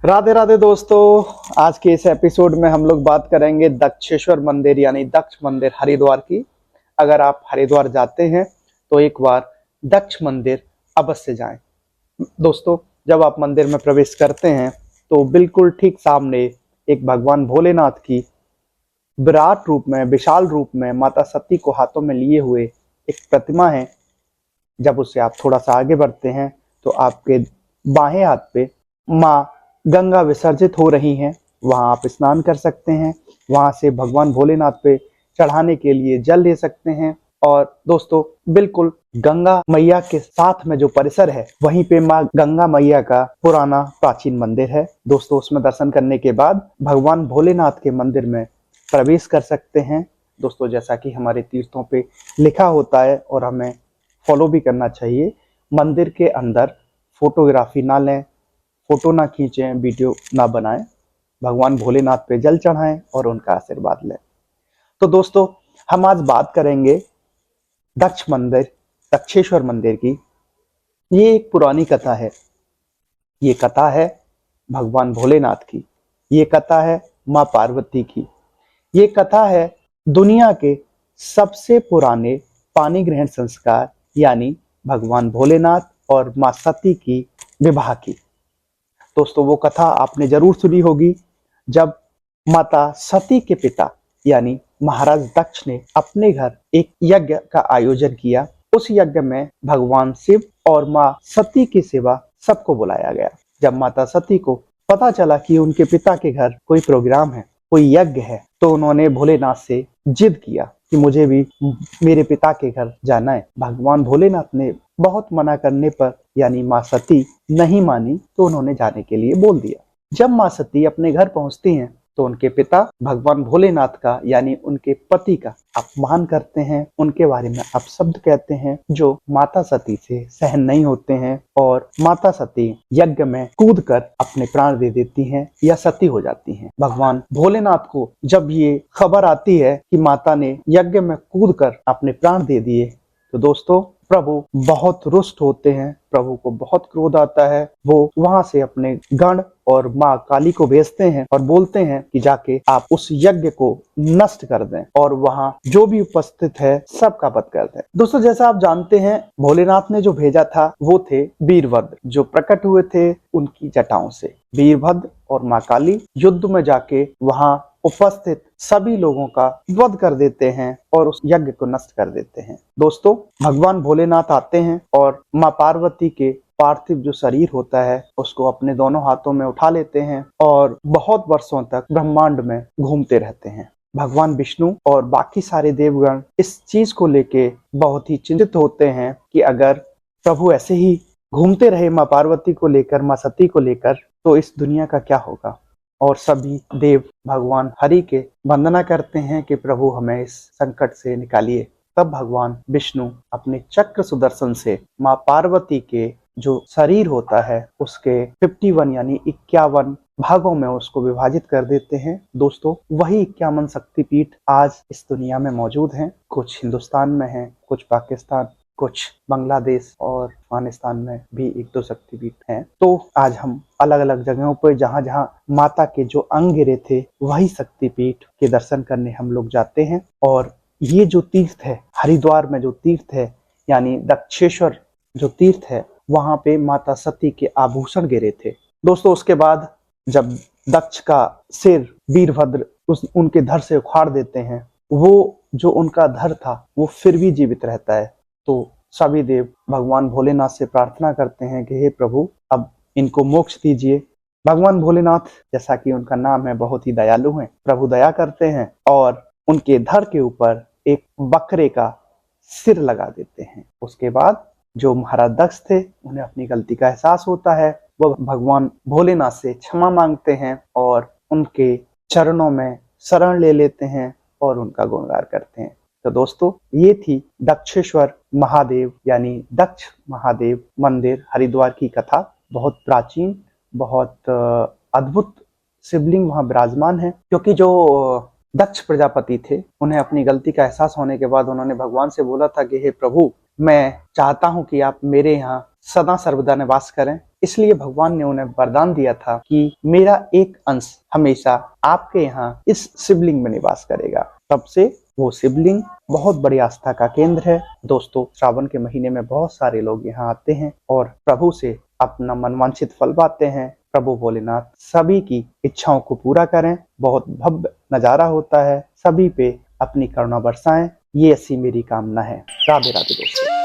राधे राधे दोस्तों। आज के इस एपिसोड में हम लोग बात करेंगे दक्षेश्वर मंदिर यानी दक्ष मंदिर हरिद्वार की। अगर आप हरिद्वार जाते हैं तो एक बार दक्ष मंदिर अवश्य जाएं। दोस्तों, जब आप मंदिर में प्रवेश करते हैं तो बिल्कुल ठीक सामने एक भगवान भोलेनाथ की विराट रूप में, विशाल रूप में माता सती को हाथों में लिए हुए एक प्रतिमा है। जब उससे आप थोड़ा सा आगे बढ़ते हैं तो आपके बाएं हाथ पे माँ गंगा विसर्जित हो रही हैं। वहां आप स्नान कर सकते हैं। वहां से भगवान भोलेनाथ पे चढ़ाने के लिए जल ले सकते हैं। और दोस्तों, बिल्कुल गंगा मैया के साथ में जो परिसर है वहीं पे माँ गंगा मैया का पुराना प्राचीन मंदिर है। दोस्तों, उसमें दर्शन करने के बाद भगवान भोलेनाथ के मंदिर में प्रवेश कर सकते हैं। दोस्तों, जैसा कि हमारे तीर्थों पे लिखा होता है और हमें फॉलो भी करना चाहिए, मंदिर के अंदर फोटोग्राफी ना लें, फोटो ना खींचें, वीडियो ना बनाएं, भगवान भोलेनाथ पे जल चढ़ाएं और उनका आशीर्वाद लें। तो दोस्तों, हम आज बात करेंगे दक्ष मंदिर, दक्षेश्वर मंदिर की। ये एक पुरानी कथा है। ये कथा है भगवान भोलेनाथ की। ये कथा है माँ पार्वती की। ये कथा है दुनिया के सबसे पुराने पानी ग्रहण संस्कार यानी भगवान भोलेनाथ और माँ सती की विवाह की। दोस्तों, वो कथा आपने जरूर सुनी होगी, जब माता सती के पिता यानी महाराज दक्ष ने अपने घर एक यज्ञ का आयोजन किया। उस यज्ञ में भगवान शिव और माँ सती की सेवा सबको बुलाया गया। जब माता सती को पता चला कि उनके पिता के घर कोई प्रोग्राम है, कोई यज्ञ है, तो उन्होंने भोलेनाथ से जिद किया कि मुझे भी मेरे पिता के घर जाना है। भगवान भोलेनाथ ने बहुत मना करने पर यानी माँ सती नहीं मानी, तो उन्होंने जाने के लिए बोल दिया। जब माँ सती अपने घर पहुंचती हैं तो उनके पिता भगवान भोलेनाथ का यानी उनके पति का अपमान करते हैं, उनके बारे में अपशब्द कहते हैं जो माता सती से सहन नहीं होते हैं, और माता सती यज्ञ में कूदकर अपने प्राण दे देती हैं या सती हो जाती हैं। भगवान भोलेनाथ को जब ये खबर आती है कि माता ने यज्ञ में कूदकर अपने प्राण दे दिए, तो दोस्तों, प्रभु बहुत रुष्ट होते हैं। प्रभु को बहुत क्रोध आता है। वो वहां से अपने गण और माँ काली को भेजते हैं और बोलते हैं कि जाके आप उस यज्ञ को नष्ट कर दें और वहां जो भी उपस्थित है सबका वध कर दें। दोस्तों, जैसा आप जानते हैं, भोलेनाथ ने जो भेजा था वो थे वीरभद्र, जो प्रकट हुए थे उनकी जटाओं से। वीरभद्र और माँ काली युद्ध में जाके वहां उपस्थित सभी लोगों का वध कर देते हैं और उस यज्ञ को नष्ट कर देते हैं। दोस्तों, भगवान भोलेनाथ आते हैं और माँ पार्वती के पार्थिव जो शरीर होता है उसको अपने दोनों हाथों में उठा लेते हैं और बहुत वर्षों तक ब्रह्मांड में घूमते रहते हैं। भगवान विष्णु और बाकी सारे देवगण इस चीज को लेके बहुत ही चिंतित होते हैं कि अगर प्रभु ऐसे ही घूमते रहे माँ पार्वती को लेकर, माँ सती को लेकर, तो इस दुनिया का क्या होगा। और सभी देव भगवान हरि के वंदना करते हैं कि प्रभु हमें इस संकट से निकालिए। तब भगवान विष्णु अपने चक्र सुदर्शन से माँ पार्वती के जो शरीर होता है उसके 51 यानी 51 भागों में उसको विभाजित कर देते हैं। दोस्तों, वही 51 शक्तिपीठ आज इस दुनिया में मौजूद हैं। कुछ हिंदुस्तान में हैं, कुछ पाकिस्तान, कुछ बांग्लादेश और अफगानिस्तान में भी 1-2 शक्तिपीठ हैं। तो आज हम अलग अलग जगहों पर जहाँ जहाँ माता के जो अंग गिरे थे वही शक्तिपीठ के दर्शन करने हम लोग जाते हैं। और ये जो तीर्थ है, हरिद्वार में जो तीर्थ है यानी दक्षेश्वर जो तीर्थ है, वहां पे माता सती के आभूषण गिरे थे। दोस्तों, उसके बाद जब दक्ष का सिर वीरभद्र उनके धड़ से उखाड़ देते हैं, वो जो उनका धड़ था वो फिर भी जीवित रहता है। तो सभी देव भगवान भोलेनाथ से प्रार्थना करते हैं कि हे प्रभु, अब इनको मोक्ष दीजिए। भगवान भोलेनाथ, जैसा कि उनका नाम है, बहुत ही दयालु हैं। प्रभु दया करते हैं और उनके धड़ के ऊपर एक बकरे का सिर लगा देते हैं। उसके बाद जो महाराज दक्ष थे उन्हें अपनी गलती का एहसास होता है। वह भगवान भोलेनाथ से क्षमा मांगते हैं और उनके चरणों में शरण ले लेते हैं और उनका गुणगान करते हैं। तो दोस्तों, ये थी दक्षेश्वर महादेव यानी दक्ष महादेव मंदिर हरिद्वार की कथा। बहुत प्राचीन, बहुत अद्भुत शिवलिंग वहां विराजमान है, क्योंकि जो दक्ष प्रजापति थे उन्हें अपनी गलती का एहसास होने के बाद उन्होंने भगवान से बोला था कि हे प्रभु, मैं चाहता हूं कि आप मेरे यहाँ सदा सर्वदा निवास करें। इसलिए भगवान ने उन्हें वरदान दिया था कि मेरा एक अंश हमेशा आपके यहाँ इस शिवलिंग में निवास करेगा। तब से वो शिवलिंग बहुत बड़ी आस्था का केंद्र है। दोस्तों, श्रावण के महीने में बहुत सारे लोग यहाँ आते हैं और प्रभु से अपना मनवांछित फल पाते हैं। प्रभु भोलेनाथ सभी की इच्छाओं को पूरा करें। बहुत भव्य नजारा होता है। सभी पे अपनी करुणा बरसाएं, ये ऐसी मेरी कामना है। राधे राधे दोस्तों।